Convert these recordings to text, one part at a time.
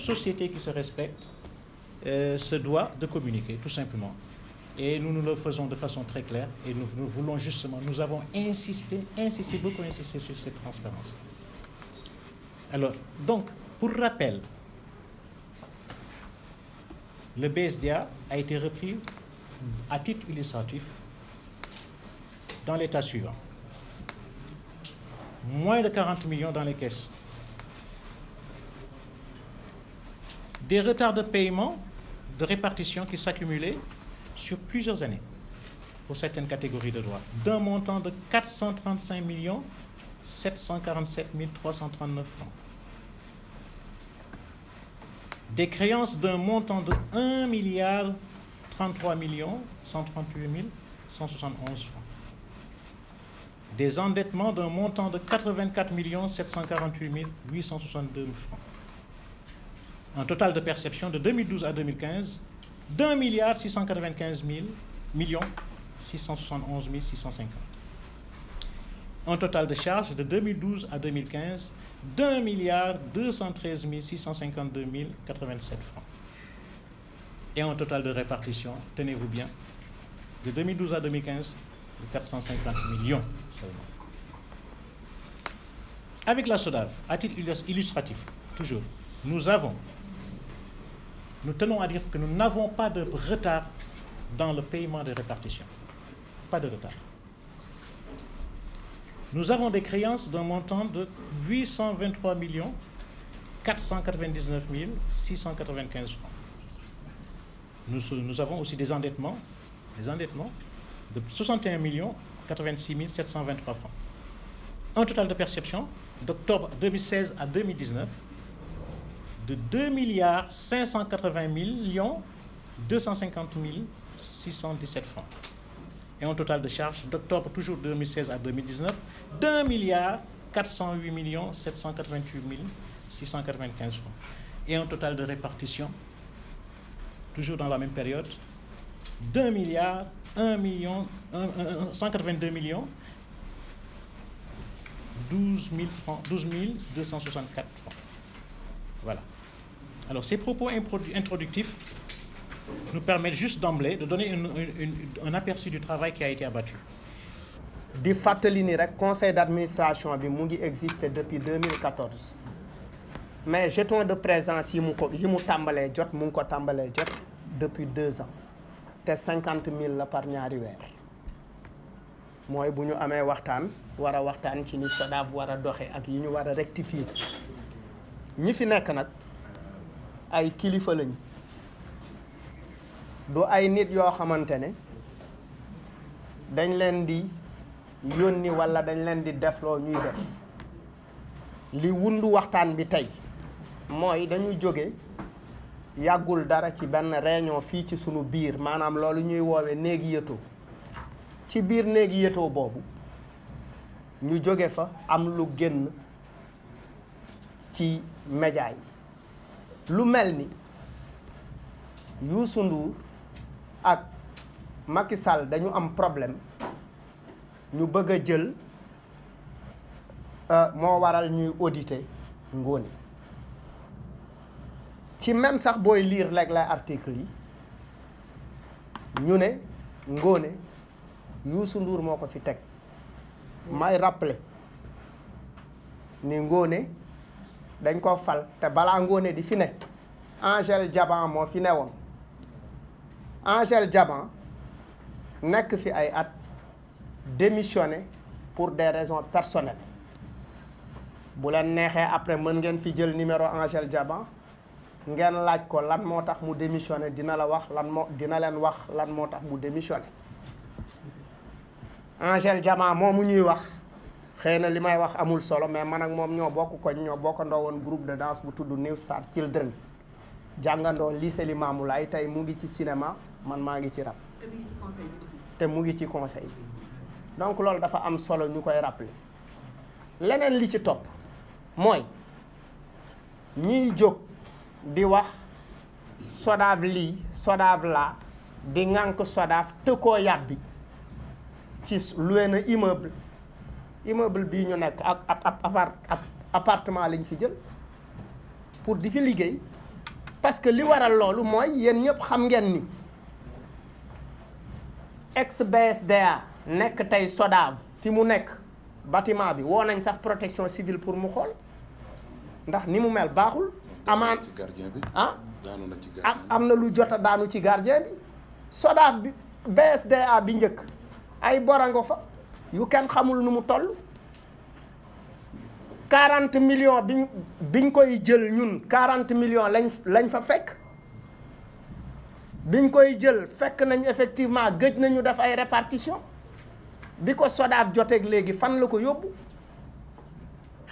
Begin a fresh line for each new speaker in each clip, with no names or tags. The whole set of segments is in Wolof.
société qui se respecte se doit de communiquer, tout simplement. Et nous le faisons de façon très claire. Et nous voulons justement, nous avons beaucoup insisté sur cette transparence. Alors, donc, pour rappel, le BSDA a été repris à titre illustratif dans l'état suivant. Moins de 40 millions dans les caisses. Des retards de paiement, de répartition qui s'accumulaient sur plusieurs années pour certaines catégories de droits, d'un montant de 435 747 339 francs. Des créances d'un montant de 1 milliard 33 138 171 francs. Des endettements d'un montant de 84 748 862 francs. Un total de perception de 2012 à 2015 d'1 milliard 695 671 650. Un total de charges de 2012 à 2015 d'1 milliard 213 652 087 francs. Et un total de répartition, tenez-vous bien, de 2012 à 2015 de 450 millions seulement. Avec la SODAV, à titre illustratif, toujours, nous tenons à dire que nous n'avons pas de retard dans le paiement des répartitions. Pas de retard. Nous avons des créances d'un montant de 823 499 695 francs. Nous avons aussi des endettements de 61 86 723 francs. Un total de perception d'octobre 2016 à 2019 de 2 milliards 580 250 617 francs. Et un total de charges d'octobre toujours 2016 à 2019 d'1 milliard 408 788 695 francs. Et un total de répartition, toujours dans la même période, d'1 milliard 182 millions 12 264 francs. Voilà. Alors, ces propos introductifs nous permettent juste d'emblée de donner un aperçu du travail qui a été abattu.
di fàttali ni rek conseil d'administration bi mu ngi existé depuis 2014 mais jeton de présence yi mu tàmbalee jot mu ngi ko tàmbalee jot depuis 2 ans te 50 000 la par ñaari weer mooy bu ñu amee waxtaan war a waxtaan ci ni SODAV war a doxe ak yi ñu war a rectifier ñi fi nekk nag ay kilifa lañ du ay nit yoo xamante ne dañ leen di yónni walla dañ leen di defloo ñuy def li wundu waxtaan bi tey mooy dañuy jóge yàggul dara ci benn réunion fii ci sunu biir maanaam loolu ñuy woowe néegi yëtoo ci biir néegi yëtoo boobu ñu jóge fa am lu génn ci média yi lu mel ni Youssou Ndour ak Macky Sall dañu am problème ñu bëgg a jël moo waral ñuy auditer Ngoné ci même sax booy lire léeg-léeg article yi ñu ne Ngoné Youssou Ndour moo ko fi teg may rappeler ni Ngoné dañ ko fal te balaa Ngoné di fi ne Angèle Diaban moo fi newoon Angèle Diaban nekk fi ay at démissionné pour des raisons personnelles bu leen neexee après mën ngeen fi jël numéro Angèle Diaban ngeen laaj ko lan moo tax mu démissionné dina leen wax lan moo tax mu démissionné Angèle Diaban moomu ñuy wax xëy na li may wax amul solo mais man ak moom ñoo bokk koñ ñoo bokkandoo woon groupe de danse bu tudd New Star Children jàngandoo lycée Limamoulaye tey mu ngi ci cinéma man maa ngi ci rap
te mu ngi ci conseil bi aussi.
te mu ngi ci conseil bi donc loolu dafa am solo ñu koy rappeler leneen li ci topp mooy ñiy jóg di wax SODAV lii SODAV laa di ŋànk SODAV te koo yàbbi ci loué na immeuble bii ñu nekk ak appartement lañ fi jël pour di fi liggéey parce que li waral loolu mooy yéen ñëpp xam ngeen ni ex BSDA nekk tey SODAV fi mu nekk bâtiment bi woo nañ sax protection civile pour mu xool ndax ni mu mel baaxul. amaan am na lu jot a daanu ci gardien bi. SODAV bi BSDA bi njëkk ay borango fa yu kenn xamul nu mu toll. 40 millions biñ koy jël ñun 40 millions lañ fa fekk biñ koy jël fekk nañ effectivement gëj nañu def ay répartition bi ko SODAV joteeg léegi fan la ko yóbbu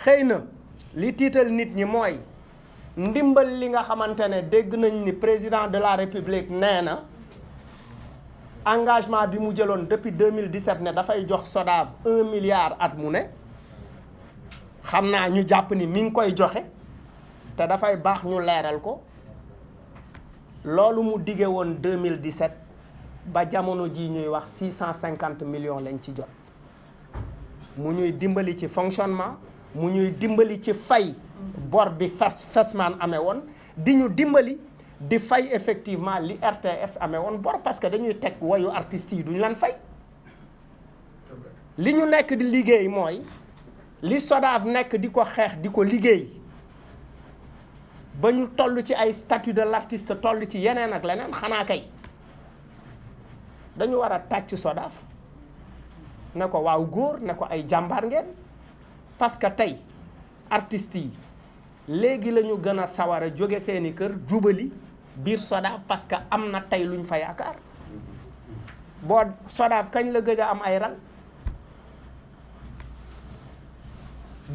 xëy na li tiital nit ñi mooy ndimbal li nga xamante ne dégg nañ ni président de la république nee na engagement bi mu jëloon depuis 2017 ne dafay jox SODAV 1 milliard at mu ne xam naa ñu jàpp ni mi ngi koy joxe te dafay baax ñu leeral ko loolu mu dige woon 2017 ba jamono ji ñuy wax 650 millions lañ ci jot mu ñuy dimbali ci fonctionnement mu ñuy dimbali ci fay bor bi Fesman amee woon di ñu dimbali di fay effectivement li RTS amee woon bor parce que dañuy teg wayu artistes yi duñu leen fay li ñu nekk di liggéey mooy li SODAV nekk di ko xeex di ko liggéey ba ñu toll ci ay statut de l'artiste toll ci yeneen ak leneen xanaa kay dañu war a tàcc SODAV ne ko waaw góor ne ko ay jàmbaar ngeen parce que tey artistes yi léegi la ñu gën a sawar a jóge seeni kër jubali biir SODAV parce que am na tey luñ fa yaakaar boo SODAV kañ la gëj a am ay rang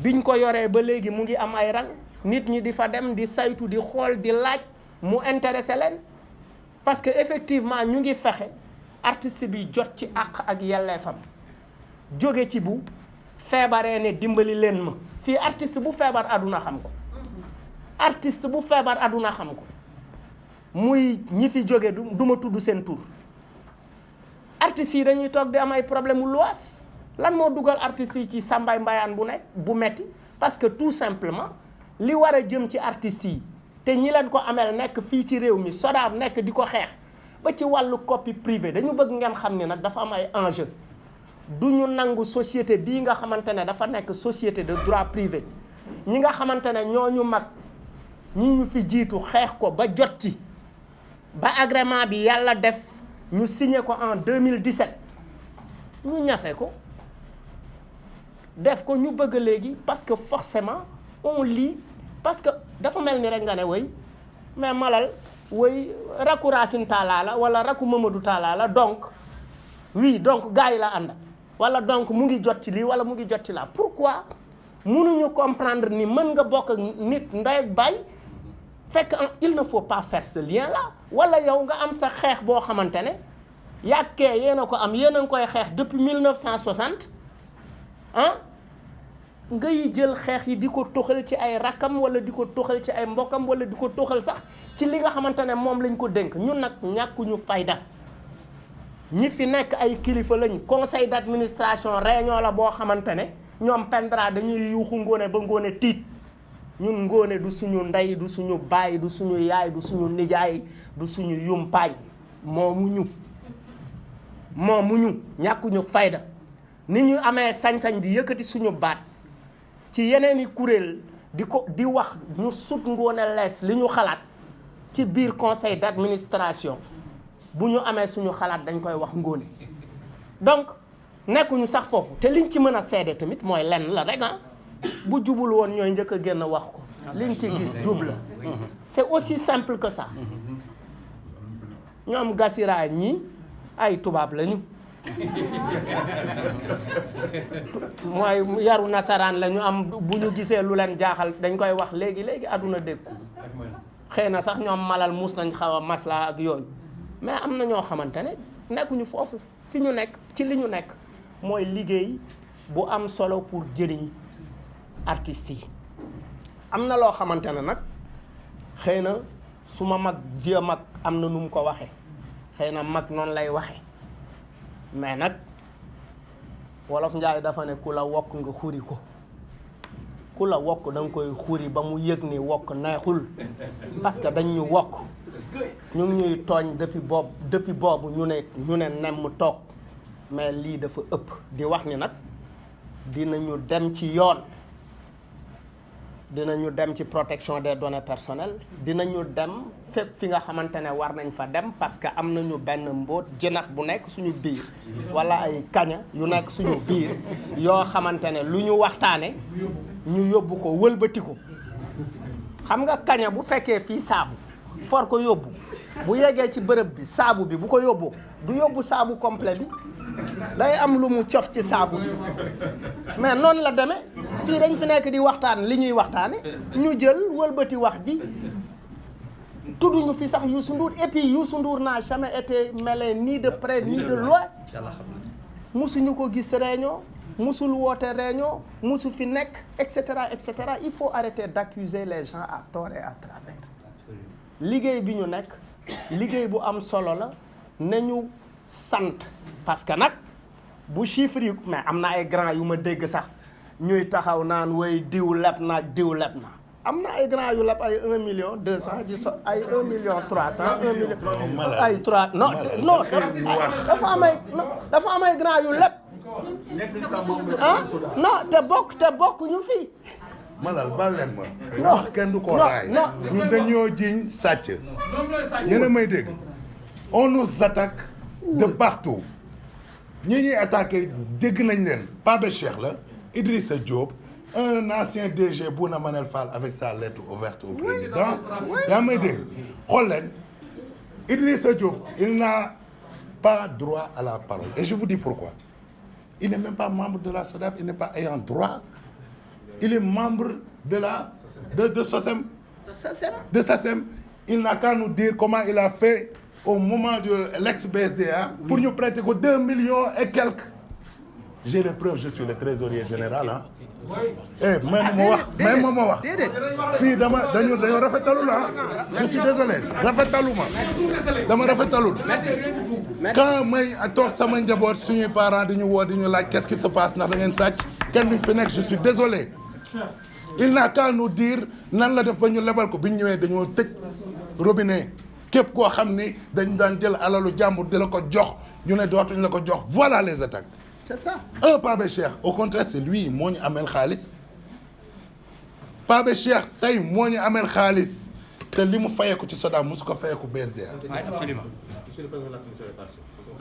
biñ ko yoree ba léegi mu ngi am ay rang nit ñi di fa dem di saytu di xool di laaj mu intéressé leen parce que effectivement ñu ngi fexe artiste bi jot ci àq ak yelleefam jóge ci bu feebaree ne dimbali leen ma fii artiste bu feebar àdduna xam ko artiste bu feebar àdduna xam ko muy ñi fi jóge du ma tudd seen tur artistes yi dañuy toog di am ay problème mu luwaas lan moo dugal artistes yi ci sàmbaay mbayaan bu metti parce que tout simplement li war a jëm ci artistes yi te ñi leen ko ameel nekk fii ci réew mi SODAV nekk di ko xeex ba ci wàllu copie privée dañu bëgg ngeen xam ni nag dafa am ay enjeu du ñu nangu société bii nga xamante ne dafa nekk société de droit privé ñi nga xamante ne ñooñu mag ñi ñu fi jiitu xeex ko ba jot ci ba agrément bi yàlla def ñu signé ko en 2017 ñu ñafe ko def ko ñu bëgg léegi parce que forcément on lit parce que dafa mel ni rek nga ne way mais malal way rakku Racine Talla la wala rakku Mamadou Talla la donc oui donc gars yi la ànd wala donc mu ngi jot ci lii wala mu ngi jot ci laa pourquoi mënuñu comprendre ni mën nga bokk ak nit ndey ak baay fekk il ne faut pas faire ce lien là wala yow nga am sa xeex boo xamante ne yàkkee yéen a ko am yéen a ngi koy xeex depuis 1960 ah ngay jël xeex yi di ko toxal ci ay rakkam wala di ko toxal ci ay mbokkam wala di ko toxal sax ci li nga xamante ne moom lañ ko dénk ñun nag ñàkkuñu fayda ñi fi nekk ay kilifa lañ conseil d'administration réunion la boo xamante ne ñoom pendra dañuy yuuxu Ngoné ba Ngoné tiit ñun Ngoné du suñu ndey du suñu baay du suñu yaay du suñu nijaay du suñu yumpaañ moomuñu ñàkkuñu fayda ni ñu amee sañ-sañ di yëkkati suñu baat ci yeneen i kuréel di wax ñu sut Ngoné lees li ñu xalaat ci biir conseil d'administration bu ñu amee suñu xalaat dañ koy wax Ngoné donc nekkuñu sax foofu te liñ ci mën a seede tamit mooy lenn la rek bu jubul woon ñooy njëkk a génn wax ko liñ ci gis jub la c'est aussi simple que ça ñoom Gassira ñii ay tubaab lañu mooy yaru nasaraan la ñu am bu ñu gisee lu leen jaaxal dañ koy wax léegi àdduna dégg ko xëy na sax ñoom malal mus nañ xaw a masla ak yooyu mais am na ñoo xamante ne nekkuñu foofu fi ñu nekk ci li ñu nekk mooy liggéey bu am solo pour jëriñ artistes yi am na loo xamante ne nag xëy na su ma mag vieux mag am na nu mu ko waxee xëy na mag noonu lay waxee mais nag wolof njaay dafa ne ku la wokk nga xuri ko ku la wokk da nga koy xuri ba mu yëg ni wokk neexul parce que dañ ñu wokk ñu ngi ñuy tooñ depuis boobu ñu ne nemm toog mais lii dafa ëpp di wax ni nag dinañu dem ci yoon dinañu dem ci protection des données personnelles dinañu dem fépp fi nga xamante ne war nañ fa dem parce que am nañu benn mbóot jënax bu nekk suñu biir wala ay kaña yu nekk suñu biir yoo xamante ne lu ñu waxtaane ñu yóbbu ko wëlbati ko xam nga kaña bu fekkee fii saabu for ko yóbbu bu yeggee ci bërëb bi saabu bi bu ko yóbbu du yóbbu saabu complet bi day am lu mu cof ci saabu bi mais noonu la demee fii dañ fi nekk di waxtaan li ñuy waxtaane ñu jël wëlbati wax ji tudduñu fi sax Youssou Ndour et puis Youssou Ndour n'a jamais été mêlé ni de près ni de loin musuñu ko gis réunion musul woote réunion musu fi nekk et cetera il faut arrêter d'accuser les gens à tort et à travers liggéey bi ñu nekk liggéey bu am solo la nañu sant parce que nag bu chiffre yi mais am na ay grand yu ma dégg sax ñuy taxaw naan way diw leb na am na ay grand yu leb ay 1 million 200 ay 1 million 300 1 million ay 3 non dafa am ay grand yu leb ah non te bokk ñu fii
Malal baal leen ma. wax kenn du ko raay. ñun dañoo jiñ sàcc. yéen a may dégg. on nous attaque de partout. ñi ñuy attaqué dégg nañ leen. Pape Cheikh la Idrissa Diop un ancien DG Bouna Manel Fall avec sa lettre ouverte au président. yaa may dégg xool leen Idrissa Diop il n'a pas droit à la parole et je vous dis pourquoi. il n'est même pas membre de la SODAV il n'est pas ayant droit. il est membre de SOSEM. De SACEM. Il n'a qu'à nous dire comment il a fait au moment de l'ex-BSDA pour nous prêter que 2 millions et quelques. J'ai les preuves, je suis le trésorier général. Hein. Eh, même moi. Fille, dañu rafetalul hein. Je suis désolé. Rafetaluma. Dama rafetalul. Quand may toog sama njaboot suñuy parents di ñu woo di ñu laaj qu'est-ce qui se passe ndax da ngeen sàcc kenn duñ fi nekk je suis désolé. Il n'a qu'à nous dire nan la def ba ñu lebal ko bi ñu ñëwee dañoo tëj robinet képp koo xam ni dañ daan jël alalu jàmbur di la ko jox ñu ne dootuñ la ko jox voilà les attaques.
C'est ça.
Pape Cheikh au contraire c'est lui moo ñu amel xaalis Pape Cheikh tey moo ñu amel xaalis te li mu fayeeku ci SODAV mosu ko fayeeku BSDA.
Absolument.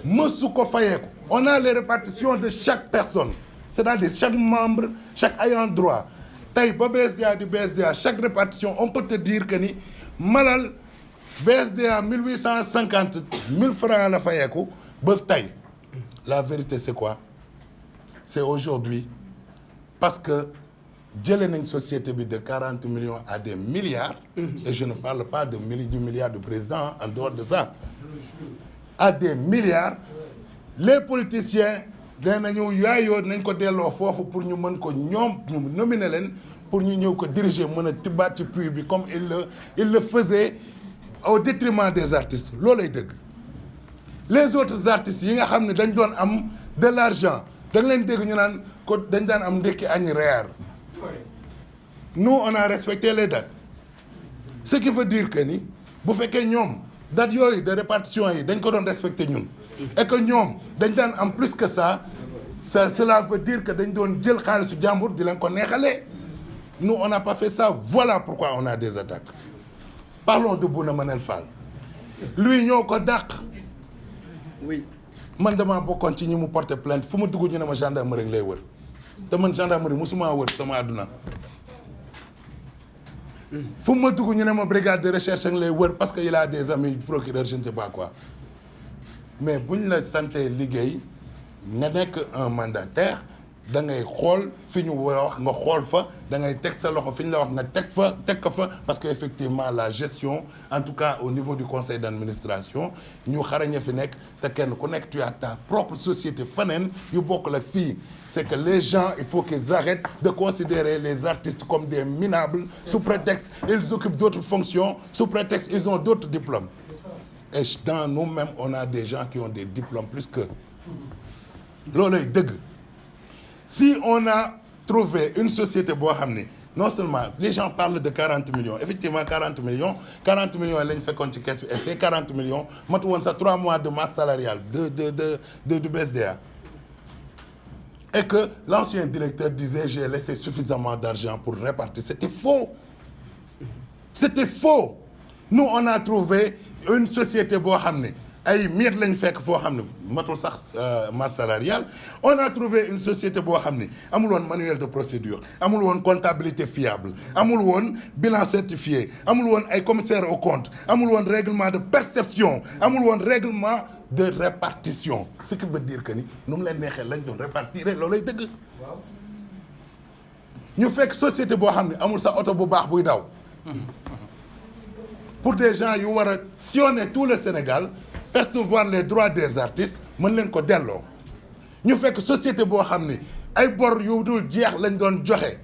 Mosu ko fayeeku. On a les répartitions de chaque personne c'est-à-dire chaque membre chaque ayant droit tey ba BSDA di BSDA chaque répartition on peut te dire que ni Malal BSDA 1850 1000 francs la fayeeku ba tey la vérité c'est quoi c'est aujourd'hui parce que jëlee nañ société bi de 40 millions à des milliards et je ne parle pas du milliard du président en dehors de ça à des milliards les politiciens danañu yaayoo nañ ko delloo foofu pour ñu mën ko ñoom ñu nominer leen pour ñu ñëw ko diriger mën a tibbaat ci puits bi comme il le faisait au détriment des artistes loolay dëgg les autres artistes yi nga xam ne dañ doon am de l'argent da nga leen dégg ñu naan ko dañ daan am ndekki añ reer nous on a respecté les dates ce qui veut dire que ni bu fekkee ñoom dates yooyu de répartition yi dañ ko doon respecté ñun et que ñoom dañ daan am plus que ça cela veut dire que dañ doon jël xaalisu jàmbur di leen ko neexalee nous on n'a pas fait ça voilà pourquoi on a des attaques parlons de Bouna Manel Fall lui ñoo ko dàq
oui
man damaa bokkoon ci ñi mu porter plainte fu mu dugg ñu ne ma gendarmerie lay wër te man gendarmerie musuma wër sama àdduna fu ma dugg ñu ne ma brigade de recherche lay wër parce que il a des amis procureurs je ne sais pas quoi mais buñ la santé liggéey nga nekk un mandataire da ngay xool fi ñu war a wax nga xool fa da ngay teg sa loxo fi ñu la wax nga teg ko fa parce que effectivement la gestion en tout cas au niveau du conseil d'administration ñu xaraña fi nekk te kenn ku nekk tu as ta propre société faneen yu bokk la fii c'est que les gens il faut qu'ils arrêtent de considérer les artistes comme des minables sous prétexte ils occupent d'autres fonctions sous prétexte ils ont d'autres diplômes et dans nous-mêmes on a des gens qui ont des diplômes plus qu'eux loolay dëgg si on a trouvé une société boo xam ne non seulement les gens parlent de 40 millions effectivement 40 millions lañ fekkoon ci caisse bi et ces 40 millions matu woon sax 3 mois de masse salariale du BSDA. Et que l'ancien directeur disait j'ai laissé suffisamment d'argent pour répartir. C'était faux. C'était faux. Nous on a trouvé une société boo xam ne ay miet lañ fekk foo xam ne matul sax masse salariale. On a trouvé une société boo xam ne amul woon manuel de procédure amul woon comptabilité fiable amul woon bilan certifié amul woon ay commissaire au compte amul woon règlement de perception amul woon règlement de répartition, ce qui veut dire que ni nu mu leen neexee lañ doon répartir loolay dëgg. ñu fekk société boo xam ne amul sa oto bu baax buy daw. Pour des gens yu war a sillonner tout le Sénégal percevoir les droits des artistes mën leen ko delloo. ñu fekk société boo xam ne ay bor yu dul jeex lañ doon joxe.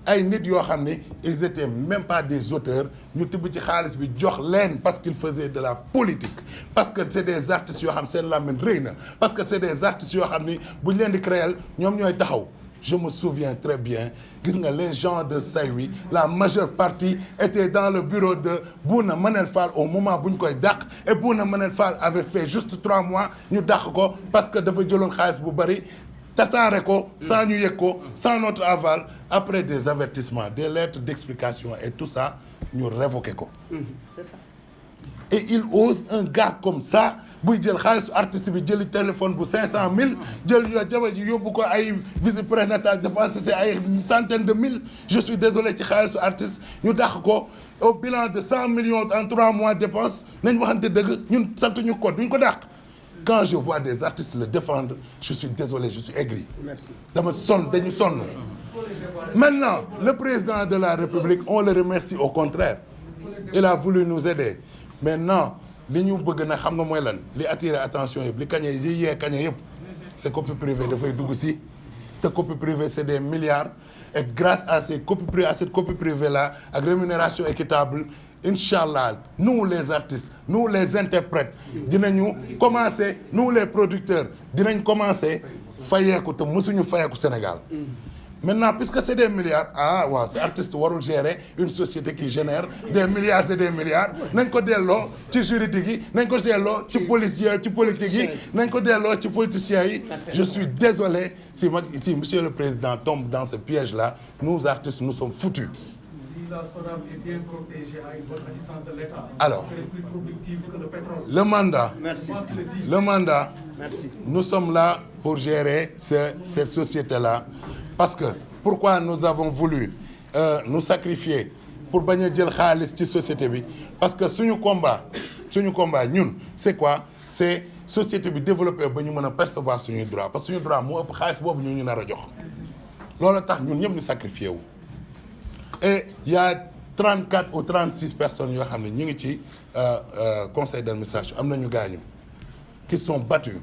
ay nit yoo xam ne ils étaient même pas des auteurs ñu tibb ci xaalis bi jox leen parce qu'ils faisaient de la politique parce que c'est des artistes yoo xam seen làmmiñ rëy na parce que c'est des artistes yoo xam ni bu ñu leen di créer ñoom ñooy taxaw. Je me souviens très bien gis nga les gens de Saint-Louis la majeure partie était dans le bureau de Bouna Manel Fall au moment bu ñu koy dàq et Bouna Manel Fall avait fait juste 3 mois ñu dàq ko parce que dafa jëloon xaalis bu bari tasaare ko sans ñu yëg ko sans notre aval après des avertissements des lettres d'explication et tout ça ñu révoqué ko.
C'est ça.
Et il ose un gars comme ça buy jël xaalisu artiste bi jëli téléphone bu 500000 jël jabar ji yóbbu ko ay visite prénatale dépensé c'est ay centaines de mille je suis désolé ci xaalisu artiste ñu dàq ko au bilan de 100 millions en 3 mois dépense nañ waxante dëgg ñun santuñu ko duñ ko dàq. Quand je vois des artistes le défendre je suis désolé je suis aigri.
Merci.
dama sonn dañu sonn. Maintenant le président de la République on le remercie au contraire il a voulu nous aider maintenant li ñu bëgg na xam nga mooy lan li attirer attention yëpp li kañe li yee kañe yëpp c'est copie privée dafay dugg si te copie privée c'est des milliards et grâce à ces copies privées à cette copie privée là ak rémunération équitable Inch'Allah nous les artistes nous les interprètes dinañu commencer nous les producteurs dinañ commencer fayeeku te mësuñu fayeeku Sénégal. Maintenant puisque c'est des milliards waaw c'est artiste warul gérer une société qui génère des milliards et des milliards nañ ko delloo ci juridique yi nañ ko delloo ci policiers ci politique yi nañ ko delloo ci politiciens yi. Je suis désolé si monsieur le président tombe dans ce piège là nous artistes nous sommes foutus.
Si la SODAV est bien protégée avec votre assistance de l'État,
alors
c'est plus productif que le pétrole.
Le mandat.
Merci.
Le mandat.
Merci.
Nous sommes là pour gérer cette société-là. Parce que pourquoi nous avons voulu nous sacrifier pour bañ a jël xaalis ci société bi parce que suñu combat ñun c'est quoi c'est société bi développé ba ñu mën a percevoir suñuy droit parce que suñu droit moo ëpp xaalis boobu ñu nar a jox loolu tax ñun ñëpp ñu sacrifié wu. Et il y a 34 ou 36 personnes yoo xam ne ñu ngi ci conseil d'administration am nañu gaañu qui sont battus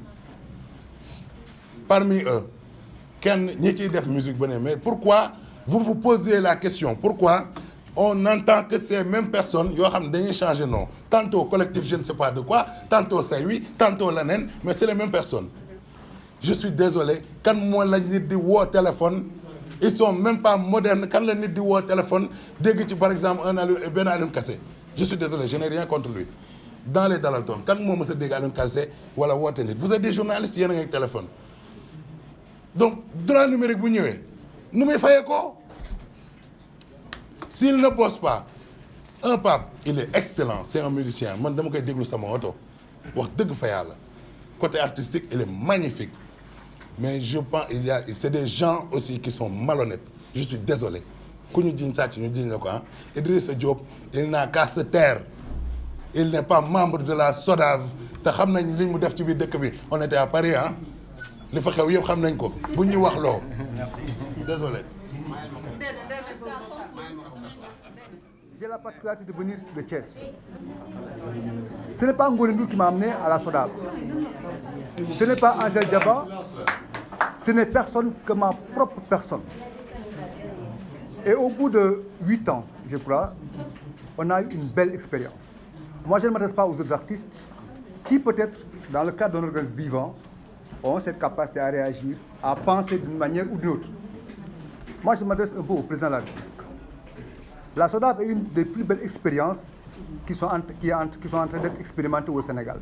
parmi eux. Kenn ñi ciy def musique ba ne mais pourquoi vous vous posez la question pourquoi on entend que ces mêmes personnes yoo xam ne dañuy changer nom tantôt collectif je ne sais pas de quoi tantôt Saint-Louis tantôt leneen mais c'est les mêmes personnes. Je suis désolé kan moo la nit di woo téléphone ils sont même pas modernes kan la nit di woo téléphone dégg ci par exemple benn Alioune Kassé je suis désolé je n'ai rien contre lui dans les Dalalton kan moo mës a dégg Alioune Kassé wala woote nit vous êtes des journalistes yéen a ngi ak téléphone. Donc droit numérique bu ñëwee nu muy fayee ko s'il ne bosse pas un Pape il est excellent c'est un musicien man dama koy déglu sama oto wax dëgg fa yàlla côté artistique il est magnifique mais je pense c'est des gens aussi qui sont malhonnêtes je suis désolé ku ñu jiñ sàcc ñu jiñ la ko Idrissa Diop il n'a qu'à se taire il n'est pas membre de la SODAV te xam nañ li mu def ci biir dëkk bi on était à Paris li fa xew yëpp xam nañ ko bu ñu wax loo. Désolé.
J'ai la particularité de venir de Thiès. Ce n'est pas Ngoné Ndour qui m'a amené à la SODAV. Ce n'est pas Angèle Diaba. Ce n'est personne que ma propre personne. Et au bout de 8 ans, je crois, on a eu une belle expérience. Moi, je ne m'adresse pas aux autres artistes qui, peut-être, dans le cadre d'un organisme vivant, ont cette capacité à réagir, à penser d'une manière ou d'une autre. moi je m'adresse un peu au président de la République. La SODAV est une des plus belles expériences qui sont en train d'être expérimentées au Sénégal.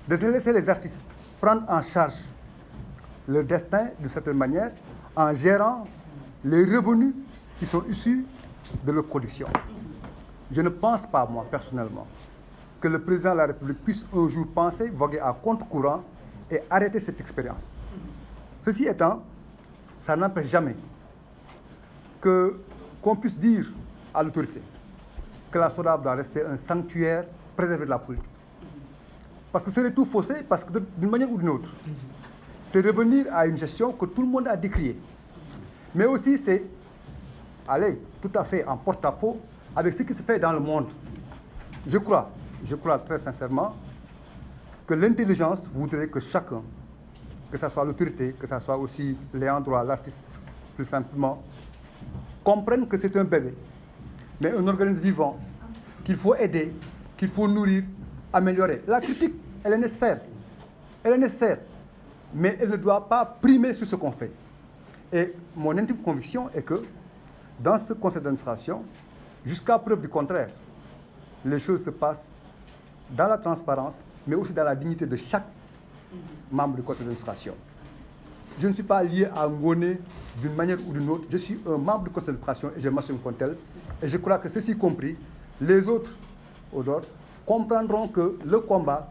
De laisser les artistes prendre en charge leur destin d'une certaine manière en gérant les revenus qui sont issus de leur production. Je ne pense pas, moi, personnellement, que le président de la République puisse un jour penser voguer à contre-courant et arrêter cette expérience. Ceci étant, ça n'empêche jamais qu'on puisse dire à l'autorité que la SODAV doit rester un sanctuaire préservé de la politique. Parce que ce serait tout faussé, parce que d'une manière ou d'une autre, c'est revenir à une gestion que tout le monde a décriée. Mais aussi, c'est aller tout à fait en porte-à-faux avec ce qui se fait dans le monde. Je crois très sincèrement que l'intelligence voudrait que chacun, que ce soit l'autorité, que ce soit aussi l'ayant droit, l'artiste, plus simplement, comprenne que c'est un bébé, mais un organisme vivant, qu'il faut aider, qu'il faut nourrir, améliorer. La critique, elle est nécessaire. Elle est nécessaire. Mais elle ne doit pas primer sur ce qu'on fait. Et mon intime conviction est que dans ce conseil d'administration, jusqu'à preuve du contraire, les choses se passent dans la transparence, mais aussi dans la dignité de chaque membre du conseil d'administration. Je ne suis pas lié à Ngoné d'une manière ou d'une autre. Je suis un membre du conseil d'administration et je m'assume comme tel. Et je crois que ceci compris, les autres, au dehors, comprendront que le combat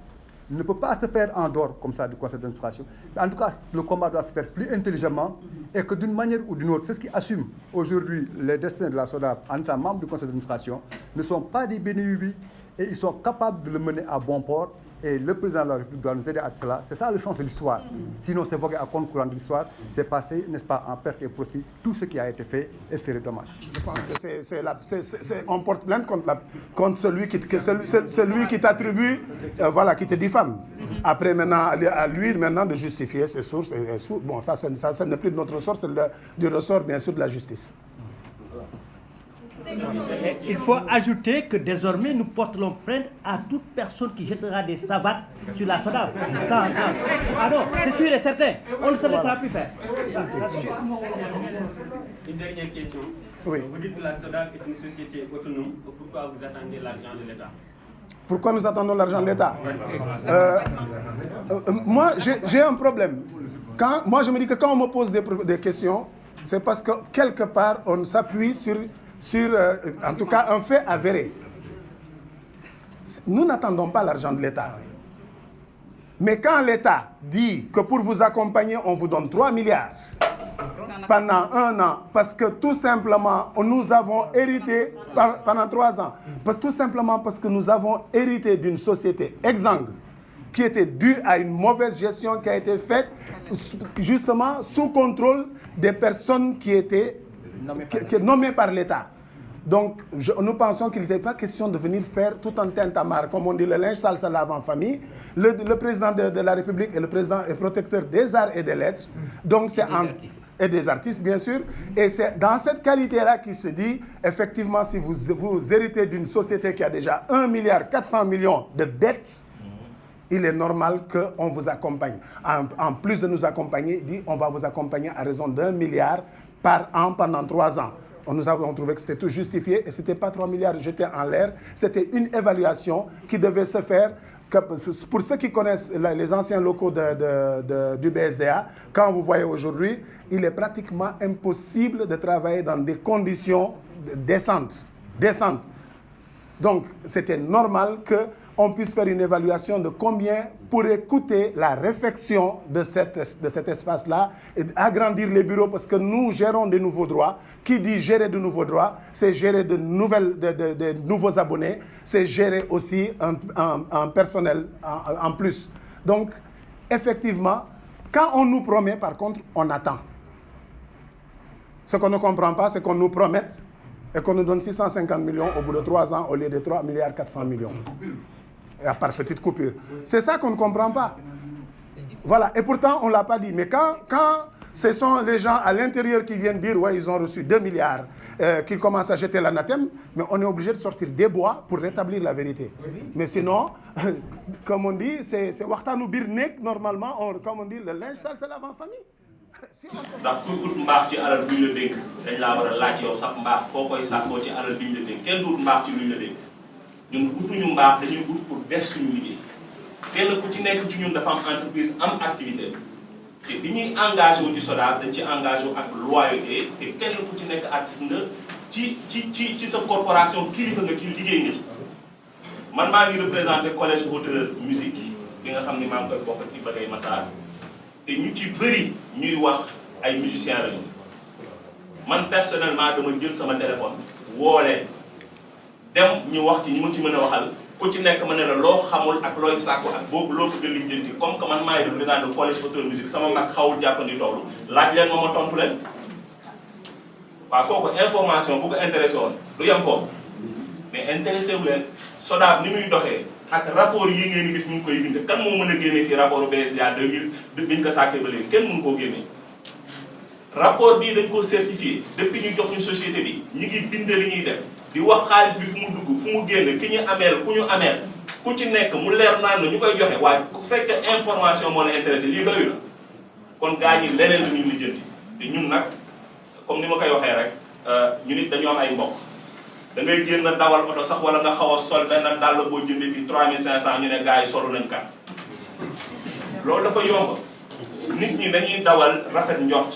ne peut pas se faire en dehors comme ça du conseil d'administration. En tout cas, le combat doit se faire plus intelligemment et que d'une manière ou d'une autre, c'est ce qui assume aujourd'hui les destins de la SODAV en étant membre du conseil d'administration, ne sont pas des bénéfices et ils sont capables de le mener à bon port. Et le président de la République doit nous aider à cela. C'est ça le sens de l'histoire. Sinon, c'est voguer à contre-courant de l'histoire. C'est passé, n'est-ce pas, en perte et profit, tout ce qui a été fait, et c'est dommage.
Je pense que on porte plainte contre celui qui t'attribue, voilà, qui te diffame. Après, maintenant, à lui maintenant de justifier ses sources. Bon, ça n'est plus de notre ressort, c'est du ressort, bien sûr, de la justice.
Il faut ajouter que désormais nous porterons plainte à toute personne qui jettera des savates sur la SODAV. Ah non, c'est sûr et certain. On ne se laissera plus faire.
Une dernière question.
Oui.
Vous dites que la SODAV est une société autonome. Pourquoi vous attendez l'argent de l'État?
Pourquoi nous attendons l'argent de l'État? Moi, j'ai un problème. Moi, je me dis que quand on me pose des questions, c'est parce que quelque part, on s'appuie sur en tout cas, un fait avéré. Nous n'attendons pas l'argent de l'État. Mais quand l'État dit que pour vous accompagner, on vous donne 3 milliards pendant 1 an, parce que tout simplement, nous avons hérité, pendant 3 ans, tout simplement parce que nous avons hérité d'une société exsangue, qui était due à une mauvaise gestion qui a été faite, justement, sous contrôle des personnes qui étaient nommées par l'État. Donc, nous pensons qu'il n'était pas question de venir faire tout un tintamarre. Comme on dit, le linge sale se lave en famille. Le président de la République est le président et protecteur des arts et des lettres. Donc, et des artistes, bien sûr. Et c'est dans cette qualité-là qu'il se dit, effectivement, si vous héritez d'une société qui a déjà 1,4 milliard de dettes, il est normal qu'on vous accompagne. En plus de nous accompagner, il dit on va vous accompagner à raison d'1 milliard par an pendant 3 ans. Nous avons trouvé que c'était tout justifié et ce n'était pas 3 milliards jetés en l'air, c'était une évaluation qui devait se faire. Pour ceux qui connaissent les anciens locaux du BSDA, quand vous voyez aujourd'hui, il est pratiquement impossible de travailler dans des conditions décentes. Donc, c'était normal qu'on puisse faire une évaluation de combien pourrait coûter la réfection de cet espace-là et agrandir les bureaux parce que nous gérons des nouveaux droits. Qui dit gérer de nouveaux droits, c'est gérer de nouveaux abonnés, c'est gérer aussi un personnel en plus. Donc, effectivement, quand on nous promet, par contre, on attend. Ce qu'on ne comprend pas, c'est qu'on nous promette et qu'on nous donne 650 millions au bout de 3 ans au lieu de 3,4 milliards. Et à part petite coupure. C'est ça qu'on ne comprend pas. Voilà. Et pourtant, on ne l'a pas dit. Mais quand ce sont les gens à l'intérieur qui viennent dire ouais, ils ont reçu 2 milliards, qu'ils commencent à jeter l'anathème, mais on est obligé de sortir des bois pour rétablir la vérité. Mais sinon, comme on dit, c'est Wartanou Birnek, normalement, comme on dit, le linge sale se lave en famille.
ndax kuy ut mbaax ci alal buñ la dénk dañ laa war a laaj yow sax mbaax foo koy sàkkoo ci alal biñ la dénk kenn du ut mbaax ci luñ la dénk ñun utuñu mbaax dañuy ut pour def suñu liggéey kenn ku ci nekk ci ñun dafa am entreprise am activité te bi ñuy engagé wu ci SODAV dañ ci engagé wu ak loyauté te kenn ku ci nekk artiste nga ci sa corporation kilifa nga ci liggéey nga ci man maa ngi représenté collège auteur musique bi nga xam ni maa ngi koy bokk ci Bagay Massar te ñu ci bëri ñuy wax ay musiciens lañu man personnellement dama jël sama téléphone woo leen dem ñu wax ci ñi ma ci mën a waxal ku ci nekk ma ne la loo xamul ak looy sàkku ak boobu loo bëgg a lijjanti comme que man maay représenté collège auteur musique sama mag xawul jàppandi toolu laaj leen ma tontu leen waaw kooku information bu ko intéressé woon du yem foofu mais intéressé wu leen SODAV ni muy doxee ak rapport yi ngeen gis ñu ngi koy bind kan moo mën a génne fii rapport BSDA 2000 biñ ko sàkkee ba léegi kenn mënu koo génne rapport bii dañ koo certifié depuis ñu jox ñu société bi ñu ngi bind li ñuy def di wax xaalis bi fu mu dugg fu mu génn ki ñu ameel ku ñu ameel ku ci nekk mu leer naan na ñu koy joxe waaye ku fekkee information moo la intéressé lii doyu la kon gaa ñi leneen la ñuy lijjanti te ñun nag comme ni ma koy waxee rek ñu nit dañoo am ay mbokk da ngay génn dawal oto sax wala nga xaw a sol benn dàll boo jëndee fii 3500 ñu ne gars yi solu nañ kat loolu dafa yomb nit ñi dañuy dawal rafet njort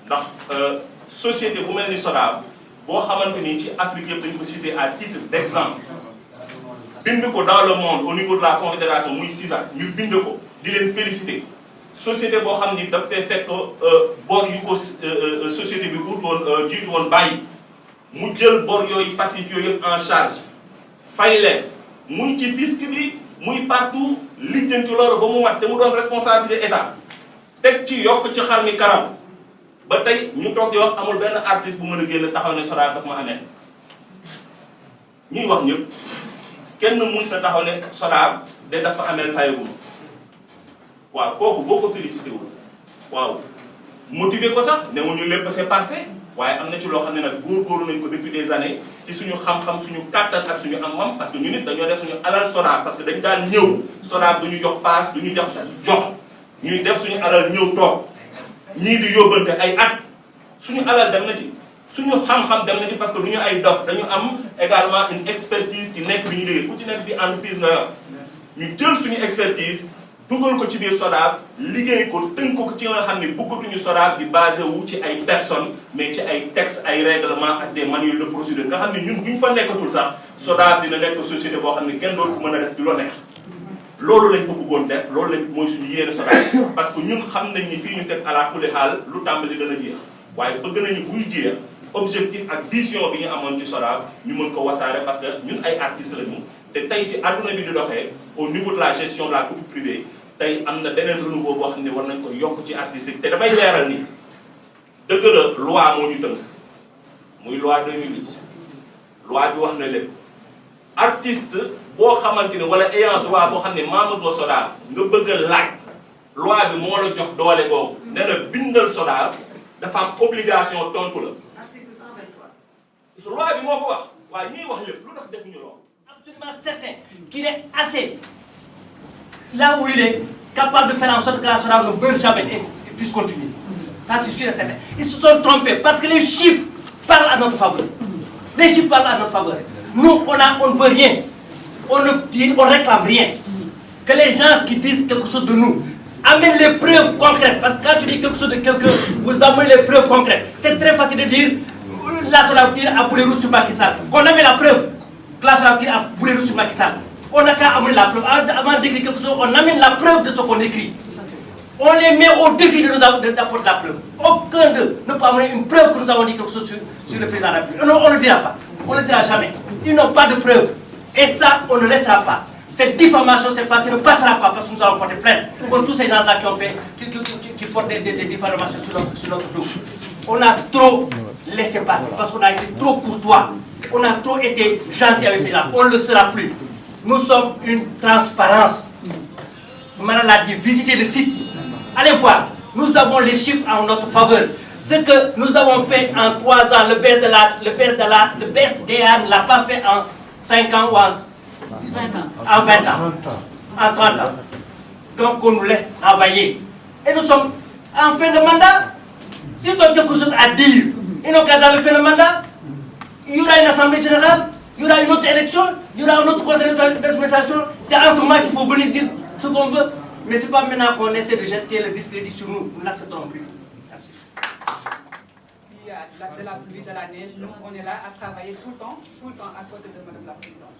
ndax société bu mel ni SODAV boo xamante ni ci Afrique yëpp dañ ko cité à titre d'exemple bind ko dans le monde au niveau de la confédération muy CISAC ñu bind ko di leen féliciter société boo xam ni daf fee fekk bor yu ko société bi ut woon jiitu woon bàyyi mu jël bor yooyu passif yooyu yëpp en charge fay leen muy ci fisc bi muy partout lijjanti loolu ba mu mat te mu doon responsabilité état teg ci yokk ci xar mi karam ba tey ñu toog di wax amul benn artiste bu mën a génn taxaw ne SODAV daf ma amee ñuy wax ñëpp kenn mënut a taxaw ne SODAV de dafa ameel fayaguma waaw kooku boo ko félicité wul waaw motiver ko sax ne wuñu lépp c'est parfait waaye am na ci loo xam ne nag góorgóorlu nañ ko depuis des années ci suñu xam-xam suñu kàttan ak suñu am-am parce que ñu nit dañoo def suñu alal SODAV parce que dañ daan ñëw SODAV du ñu jox paas du ñu jox ñuy def suñu alal ñëw toog ñii di yóbbante ay at suñu alal dem na ci suñu xam-xam dem na ci parce que du ñu ay dof dañu am également une expertise ci nekk bi ñu liggéey ku ci nekk fii entreprise nga yor ñu jël suñu expertise dugal ko ci biir SODAV liggéey ko tënk ko ci nga xam ne bëggatuñu SODAV di basé wu ci ay personnes mais ci ay textes ay règlements ak des manuels de procédure nga xam ne ñun bu ñu fa nekkatul sax SODAV dina nekk société boo xam ne kenn dootu mën a def di lo neex loolu lañ fa bëggoon def loolu lañ mooy suñu yéene SODAV parce que ñun xam nañ ni fii ñu teg à la kulli xaal lu tàmbali dana jeex waaye bëgg nañu buy jeex objectif ak vision bi ñu amoon ci SODAV ñu mën ko wasaare parce que ñun ay artistes lañu te tey fi adduna bi di doxee au niveau de la gestion de la copie privée tey am na beneen renouveau boo xam ne war nañ ko yokk ci artistes te damay leeral ni dëgg la loi moo ñu tënk muy loi 2008 loi bi wax na lépp artiste boo xamante ne wala ayant droit boo xam ne membre de SODAV nga bëgg a laaj loi bi moo la jox doole boobu ne la bindal SODAV dafa am obligation tontu la. loi bi moo ko wax waaye ñiy wax lépp lu tax defuñu loolu.
Absolument certain qu'il est assez là où il est capable de faire en sorte que la SODAV ne meure jamais et puisse continuer. Ça c'est sûr et certain. Ils se sont trompés parce que les chiffres parlent à notre faveur. Les chiffres parlent à notre faveur. Nous, on ne veut rien. On ne réclame rien. Que les gens qui disent quelque chose de nous amènent les preuves concrètes. Parce que quand tu dis quelque chose de quelqu'un, vous amenez les preuves concrètes. C'est très facile de dire la SODAV tire à boulet rouge sur Macky Sall. Qu'on amène la preuve. Que la SODAV tire à boulet rouge sur Macky Sall. On n'a qu'à amener la preuve. Avant d'écrire quelque chose, on amène la preuve de ce qu'on écrit. On les met au défi d'apporter la preuve. Aucun d'eux ne peut amener une preuve que nous avons dit quelque chose sur le président de la République. Non, on ne le dira pas. On ne le dira jamais. Ils n'ont pas de preuves. Et ça, on ne laissera pas. Cette diffamation, cette fois-ci, ne passera pas parce que nous allons porter plainte contre tous ces gens-là qui portent des diffamations sur notre dos. On a trop laissé passer parce qu'on a été trop courtois. On a trop été gentil avec ces gens. On ne le sera plus. Nous sommes une transparence. Madame l'a dit, visitez le site. Allez voir. Nous avons les chiffres en notre faveur. Ce que nous avons fait en 3 ans, le BSDA ne l'a pas fait en 5 ans ou en 20 ans, en 30 ans. Donc on nous laisse travailler. Et nous sommes en fin de mandat. S'ils ont quelque chose à dire, ils n'ont qu'à le faire le mandat. Il y aura une assemblée générale, il y aura une autre élection, il y aura un autre conseil d'administration. C'est en ce moment qu'il faut venir dire ce qu'on veut. Mais ce n'est pas maintenant qu'on essaie de jeter le discrédit sur nous. Nous n'accepterons plus. Merci.
Il y a de la pluie, de la neige. Nous, on est là à travailler tout le temps à côté de Madame la Présidente.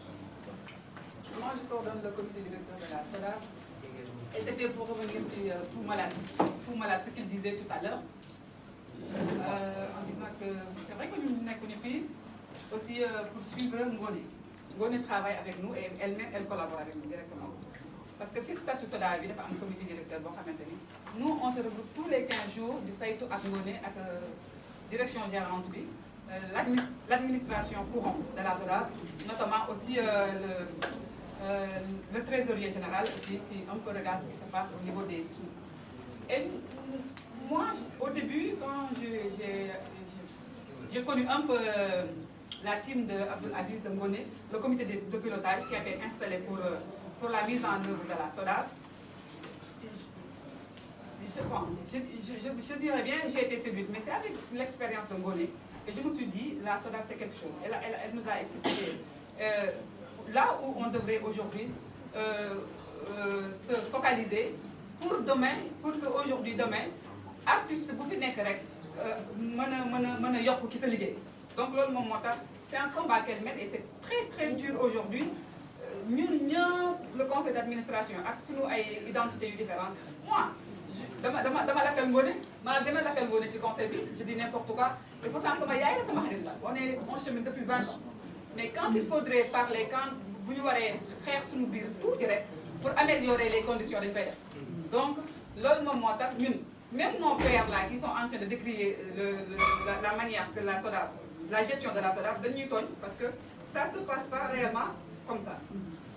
Moi, je coordonne le comité directeur de la SODAV. Et c'était pour revenir sur Fou Malade, ce qu'il disait tout à l'heure. En disant que c'est vrai que nous sommes connus aussi pour suivre Ngone. Ngone travaille avec nous et elle-même, elle collabore avec nous directement. Parce que si le statut SODAV, il y a un comité directeur, nous, on se regroupe tous les 15 jours du Saïto à Ngone, avec la direction gérante, l'administration courante de la SODAV, notamment aussi le trésorier général aussi, qui un peu regarde ce qui se passe au niveau des sous. Et moi, au début, quand j'ai connu un peu la team d'Abdul Aziz de Ngone, le comité de pilotage qui a été installé pour la mise en œuvre de la SODAV, je dirais bien, j'ai été séduite, mais c'est avec l'expérience de Ngone que je me suis dit, la SODAV c'est quelque chose. Elle nous a expliqué là où on devrait aujourd'hui se focaliser pour demain, pour qu'aujourd'hui, demain, artiste bu fi nekk rek mën a yokk ki sa liggéey. Donc loolu moom moo tax c'est un combat qu'elle mène et c'est très dur aujourd'hui. Ñun ñëpp le conseil d'administration ak sunu ay identités yu différentes. Moi dama lakkal Ngone maa gën a lakkal Ngone ci conseil bi, je dis n'importe quoi et pourtant sama yaay la sama xarit la. On chemine depuis 20 ans. Mais quand il faudrait parler, quand bu ñu waree xeex suñu biir tuuti rek pour améliorer les conditions dañ koy def. Donc loolu moom moo tax ñun même nos pères là qui sont en train de décrier la manière que la SODAV, la gestion de la SODAV dañuy tooñ parce que ça se passe pas réellement comme ça.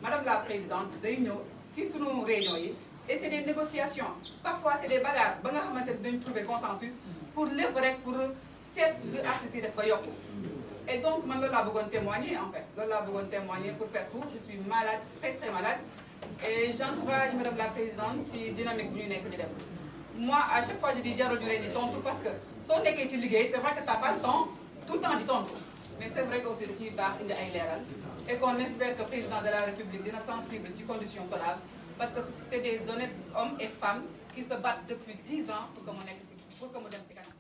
Madame la Présidente day ñëw ci sunu réunion yi et c'est des négociations, parfois c'est des bagarres ba nga xamante ne dañ trouver consensus pour lépp rek pour seet lu artistes yi def ba yokku. Et donc man loolu laa bëggoon témoigner en fait, loolu laa bëggoon témoigner pour faire court. Je suis malade, très malade et j'encourage Madame la Présidente si dynamique bu ñu nekk di def. Moi à chaque fois je dis jarul ñu leen di tontu parce que soo nekkee ci liggéey c'est vrai que t'as pas le temps tout le temps di tontu. Mais c'est vrai que aussi da ciy baax indi ay leeral et qu'on espère que président de la République dina sensible ci conditions SODAV parce que c'est des honnêtes hommes et femmes qui se battent depuis 10 ans pour que mu nekk ci pour que mu dem ci kanam.